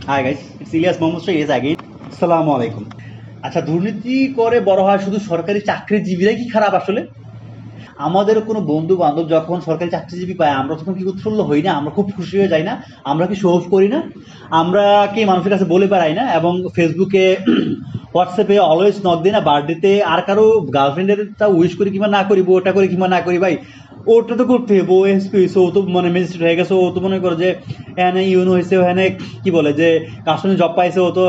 High guys, it's Ilias Mohammad Shahid again. আসসালামু আলাইকুম। আচ্ছা, দুর্নীতি করে বড় হয় শুধু সরকারি চাকরিজীবীরাই কি খারাপ আসলে? আমাদের কোনো বন্ধু বান্ধব যখন সরকারি চাকরিজীবী পায় আমরা তখন কি উৎফুল্ল হই না? আমরা খুব খুশি হয়ে যাই না? আমরা কি শো অফ করি না? আমরা কি মানুষের কাছে বলে বেড়াই না? এবং ফেসবুকে হোয়াটসঅ্যাপে অলওয়েজ নক দিই না বার্থডেতে আর কারো গার্লফ্রেন্ডের তা উইশ করি কিংবা না করি, ওটা করি কিংবা না করি, ভাই ওটা তো করতে হবে। ও এসপি হয়েছে, ও তো মানে ম্যাজিস্ট্রেট হয়ে গেছে, ও তো মনে করে যে এখানে ইউনো হয়েছে, ওখানে কি বলে যে কাস্টমে জব পাইছে, ও তো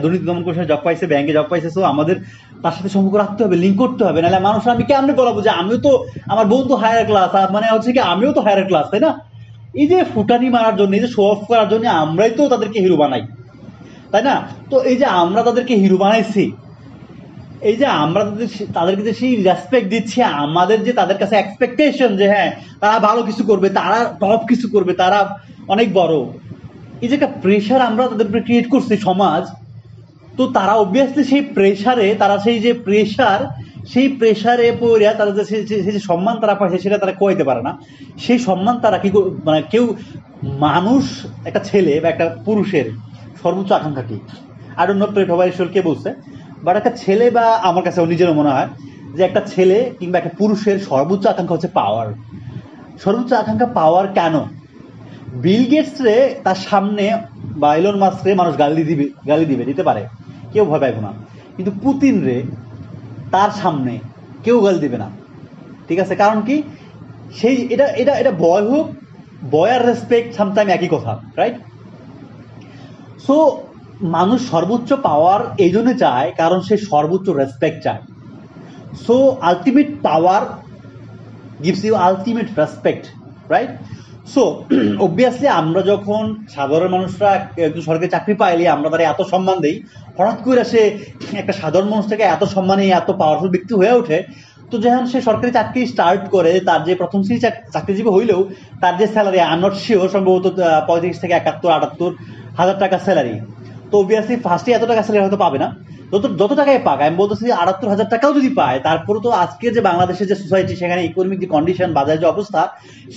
দুর্নীতি দমন কমিশনে জব পাইছে, ব্যাংকে জব পাইছে। সো আমাদের তার সাথে সম্পর্ক রাখতে হবে, লিঙ্ক করতে হবে, নাহলে মানুষ আমি কেমনে বলাবো যে আমিও তো, আমার বোন তো হায়ার ক্লাস, মানে হচ্ছে কি আমিও তো হায়ার ক্লাস, তাই না? এই যে ফুটানি মারার জন্য, এই যে শো অফ করার জন্য আমরাই তো তাদেরকে হিরো বানাই, তাই না? তো এই যে আমরা তাদেরকে হিরো বানাইছি, এই যে আমরা তাদেরকে যে সেই রেসপেক্ট দিচ্ছি, আমাদের যে তাদের কাছে এক্সপেকটেশন যে হ্যাঁ তারা ভালো কিছু করবে, তারা টপ কিছু করবে, তারা অনেক বড়, এই যে একটা প্রেশার আমরা তাদের উপরে ক্রিয়েট করছি সমাজ, তো তারা অবভিয়াসলি সেই প্রেশারে, তারা সেই প্রেশারে পড়ে তারা যে সেই যে সম্মান তারা পাইছে সেটা তারা কোয়াইতে পারে না। সেই সম্মান তারা কি মানে কেউ মানুষ, একটা ছেলে বা একটা পুরুষের সর্বোচ্চ আকাঙ্ক্ষা কি? আই ডোন্ট নো প্লেট হবার ঈশ্বর কে বলছে, বাট একটা ছেলে, বা আমার কাছে নিজেরও মনে হয় যে একটা ছেলে কিংবা একটা পুরুষের সর্বোচ্চ আকাঙ্ক্ষা হচ্ছে পাওয়ার। সর্বোচ্চ আকাঙ্ক্ষা পাওয়ার কেন? বিল গেটস রে তার সামনে বা এলন মাস্ক রে মানুষ গালি দিবে দিতে পারে, কেউ ভয় পাইব না, কিন্তু পুতিন রে তার সামনে কেউ গালি দিবে না, ঠিক আছে? কারণ কি? সেই এটা এটা এটা বয় হোক, বয় আর রেসপেক্ট সামটাইম একই কথা, রাইট? সো মানুষ সর্বোচ্চ পাওয়ার এই জন্য চায় কারণ সে সর্বোচ্চ রেসপেক্ট চায়। So ultimate power gives you ultimate respect, right? So obviously আমরা যখন সাধারণ মানুষরা একটু সরকারি চাকরি পাইলে আমরা তারা এত সম্মান দিই, হঠাৎ করে সে একটা সাধারণ মানুষ থেকে এত সম্মানে এত পাওয়ারফুল ব্যক্তি হয়ে ওঠে, তো যখন সে সরকারি চাকরি স্টার্ট করে, তার যে প্রথম শ্রেণী চাকরিজীবী হইলেও তার যে salary I am not sure, সম্ভবত 35 থেকে 71-78 হাজার টাকা স্যালারি। তো অবভিয়াসলি ফার্স্টে এত টাকা স্যালারি হয়তো পাবে না, যত টাকায় পাক, আমি বলতেছি 78,000 টাকাও যদি পায়, তারপরে তো আজকে যে বাংলাদেশের যে সোসাইটি, সেখানে ইকোনমিক যে কন্ডিশন, বাজারের যে অবস্থা,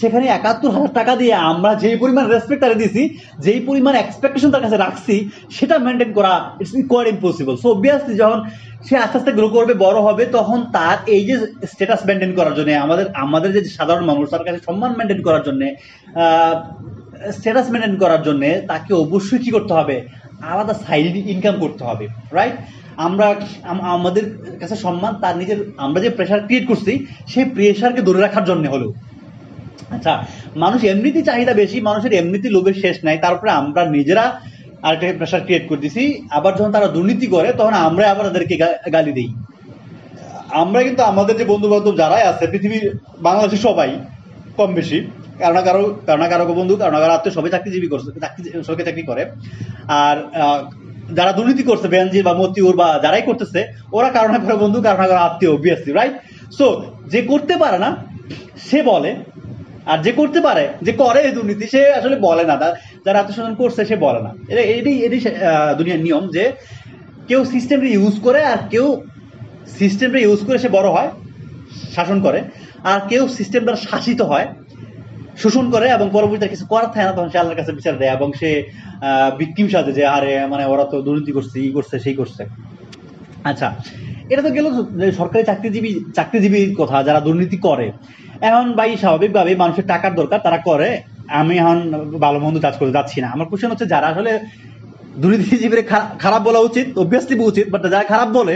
সেখানে 71,000 টাকা দিয়ে আমরা যেই পরিমাণ রেসপেক্ট তারা দিছি, যেই পরিমাণ এক্সপেকটেশন তার কাছে রাখছি, সেটা মেনটেন করা it's quite impossible. So obviously যখন সে আস্তে আস্তে গ্রো করবে, বড় হবে, তখন তার এই যে স্ট্যাটাস মেনটেন করার জন্য, আমাদের যে সাধারণ মানুষ তার কাছে সম্মান মেনটেন করার জন্য, স্ট্যাটাস মেনটেন করার জন্য তাকে অবশ্যই কি করতে হবে? আলাদা সাইড ইনকাম করতে হবে, রাইট? আমরা আমাদের কাছে সম্মান তার নিজের, আমরা যে প্রেশার ক্রিয়েট করছি সেই প্রেশারকে ধরে রাখার জন্য হলো। আচ্ছা, মানুষ এমনিতেই চাহিদা বেশি, মানুষের এমনিতেই লোভের শেষ নাই, তারপরে আমরা নিজেরা আরেকটা প্রেশার ক্রিয়েট করে দিছি। আবার যখন তারা দুর্নীতি করে তখন আমরা আবার তাদেরকে গালি দিই। আমরা কিন্তু আমাদের যে বন্ধু বান্ধব যারাই আছে পৃথিবীর, বাংলাদেশের সবাই কম বেশি কারো না কারো বন্ধু, কারো না কারো আত্মীয়, সবাই চাকরিজীবী করছে, সরকারি চাকরি করে। আর যারা দুর্নীতি করছে, বেনজির বা মতিউর বা যারাই করতেছে, ওরা কারো না কারো বন্ধু, কারো না কারো আত্মীয়, অবভিয়াসলি, রাইট? সো যে করতে পারে না সে বলে, আর যে করতে পারে, যে করে এই দুর্নীতি, সে আসলে বলে না। যারা আত্মসাধন করছে সে বলে না। এটাই দুনিয়ার নিয়ম, যে কেউ সিস্টেমটা ইউজ করে, আর কেউ সিস্টেমটা ইউজ করে সে বড় হয়, শাসন করে, আর কেউ সিস্টেম দ্বারা শাসিত হয়, শোষণ করে, এবং পরবর্তীতে কিছু করার থাকে না, তখন সে আল্লাহর কাছে বিচার দেয় এবং সে ভিকটিম সাজে যে আরে মানে ওরা তো দুর্নীতি করছে, ই করছে, সেই করছে। আচ্ছা, এটা তো গেল সরকারি চাকরিজীবীর কথা, যারা দুর্নীতি করে। এখন ভাই স্বাভাবিকভাবে মানুষের টাকার দরকার, তারা করে। আমি এখন ভালো মন্দ কাজ করে যাচ্ছি না, আমার কোশ্চেন হচ্ছে যারা আসলে দুর্নীতিজীবীর খারাপ বলা উচিত, অবভিয়াসলি উচিত, বাট যারা খারাপ বলে